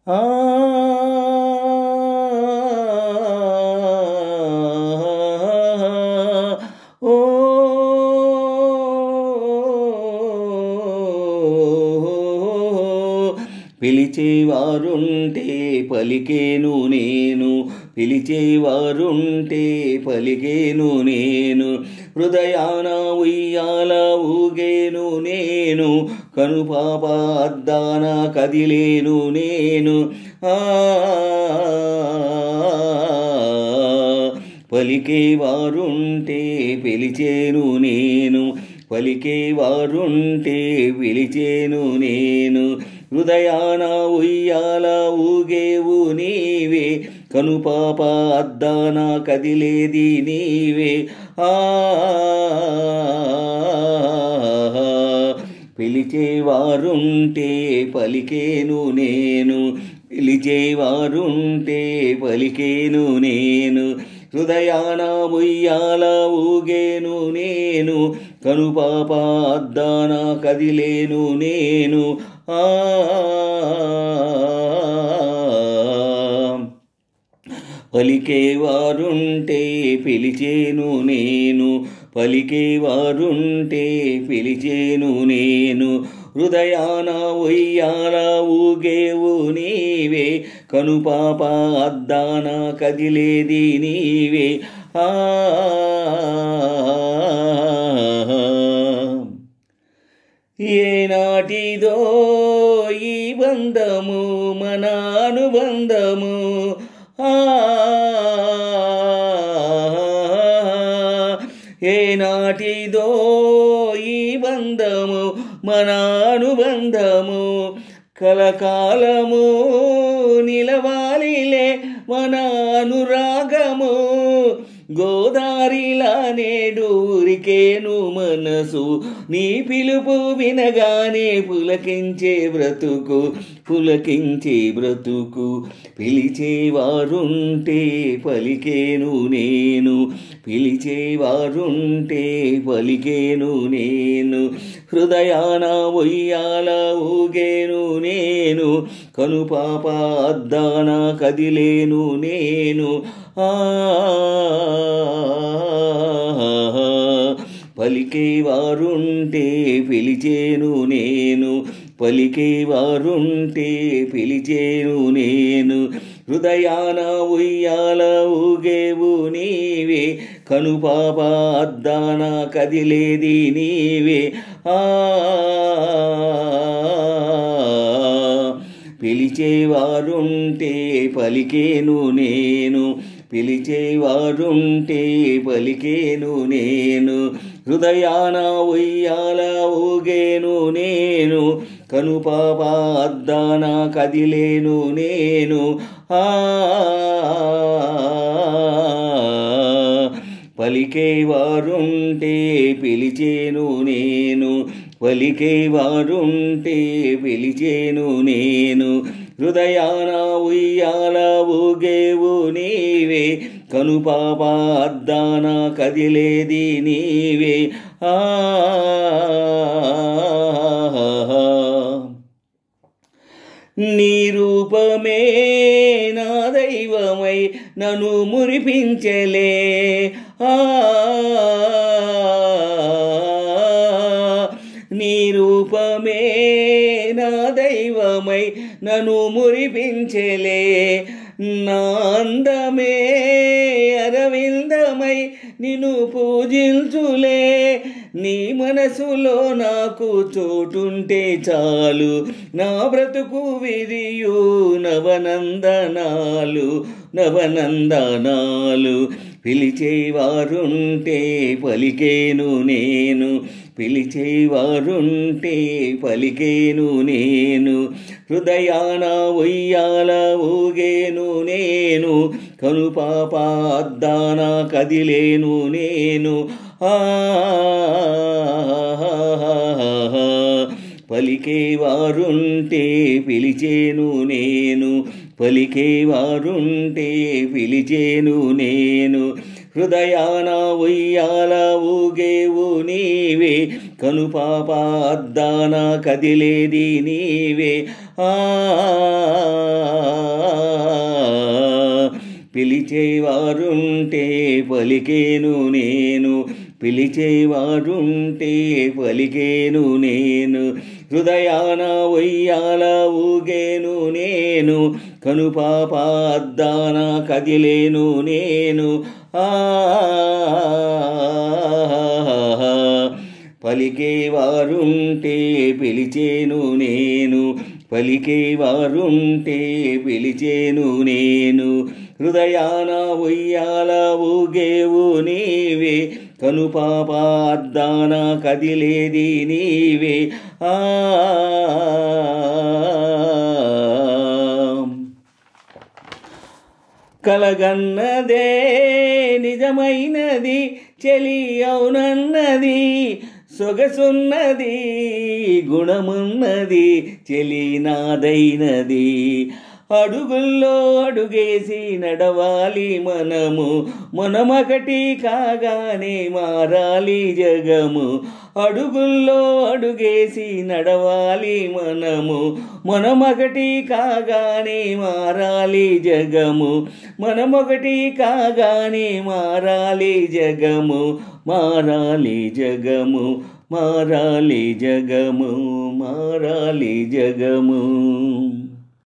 ఆ ఓ పిలిచేవారుంటే పలికేను నేను, పిలిచేవారుంటే పలికేను నేను, హృదయాన ఉయ్యాల ఊగేను నేను, కనుపాప అద్దాన కదిలేను నేను. పలికేవారుంటే పిలిచేను నేను, పలికేవారుంటే పిలిచేను నేను, హృదయాన ఉయ్యాల ఊగేవు నీవే, కనుపాప అద్దాన కదిలేది నీవే. పిలిచేవారుంటే పలికేను నేను, పిలిచేవారుంటే పలికేను నేను, హృదయాన ఉయ్యాల ఊగేను నేను, కనుపాప అద్దాన కదిలేను నేను. పలికేవారుంటే పిలిచేను నేను, పలికేవారుంటే పిలిచేను నేను, హృదయాన ఉయ్యాల ఊగేవు నీవే, కనుపాప అద్దాన కదిలేది నీవే. ఏనాటిదో ఈ బంధము మన అనుబంధము, ఏనాటిదో ఈ బంధము మన అనుబంధము, కలకాలము నిలవాలిలే మన అనురాగము, గోదారిలా నేడు ఊరికేను మనసు, నీ పిలుపు వినగానే పులకించే బ్రతుకు, పులకించే బ్రతుకు. పిలిచేవారుంటే పలికేను నేను, పిలిచేవారుంటే పలికేను నేను, హృదయాన ఉయ్యాల ఊగేను నేను, కనుపాప అద్దాన కదిలేను నేను. పలికేవారుంటే పిలిచేను నేను, పలికేవారుంటే పిలిచేను నేను, హృదయాన ఉయ్యాల ఊగేవు నీవే, కనుపాప అద్దాన కదిలేది నీవే. పిలిచేవారుంటే పలికేను నేను, పిలిచేవారుంటే పలికేను నేను, హృదయాన ఉయ్యాల ఊగేను నేను, కనుపాప అద్దాన కదిలేను నేను. పలికేవారుంటే పిలిచేను నేను, పలికేవారుంటే పిలిచేను నేను, హృదయాన ఉయ్యాల ఊగేవు నీవే, కనుపాప అద్దాన కదిలేది నీవే. నీ రూపమే నా దైవమై నన్ను మురిపించలే, నీ రూపమే నా దైవమై నన్ను మురిపించలే, నా అందమే అరవిందమై నిన్ను పూజించులే, నీ మనసులో నాకు చోటుంటే చాలు, నా బ్రతుకు విరియు నవనందనాలు, నవనందనాలు. పిలిచేవారుంటే పలికేను నేను, పిలిచేవారుంటే పలికేను నేను, హృదయాన ఉయ్యాల ఊగేను నేను, కనుపాప అద్దాన కదిలేను నేను. పలికేవారుంటే పిలిచేను నేను, పలికేవారుంటే పిలిచేను నేను, హృదయాన ఉయ్యాల ఊగేవు నీవే, కనుపాప అద్దాన కదిలేది నీవే. పలికేను నేను, పిలిచేవారుంటే పలికేను నేను, హృదయాన ఉయ్యాల ఊగేను నేను, కనుపాప అద్దాన కదిలేను నేను. పలికేవారుంటే పిలిచేను నేను, పలికేవారుంటే పిలిచేను నేను, హృదయాన ఉయ్యాల ఊగేవు నీవే, కనుపాప అద్దాన కదిలేది నీవే. కలగన్నదే నిజమైనది, చెలి అవునన్నది, సొగసున్నది, గుణమున్నది, చెలి నాదైనది. అడుగుల్లో అడుగేసి నడవాలి మనము, మనమొకటి కాగానే మారాలి జగము. అడుగుల్లో అడుగేసి నడవాలి మనము, మనమొకటి కాగానే మారాలి జగము. మనమొకటి కాగానే మారాలి జగము, మారాలి జగము, మారాలి జగము, మారాలి జగము.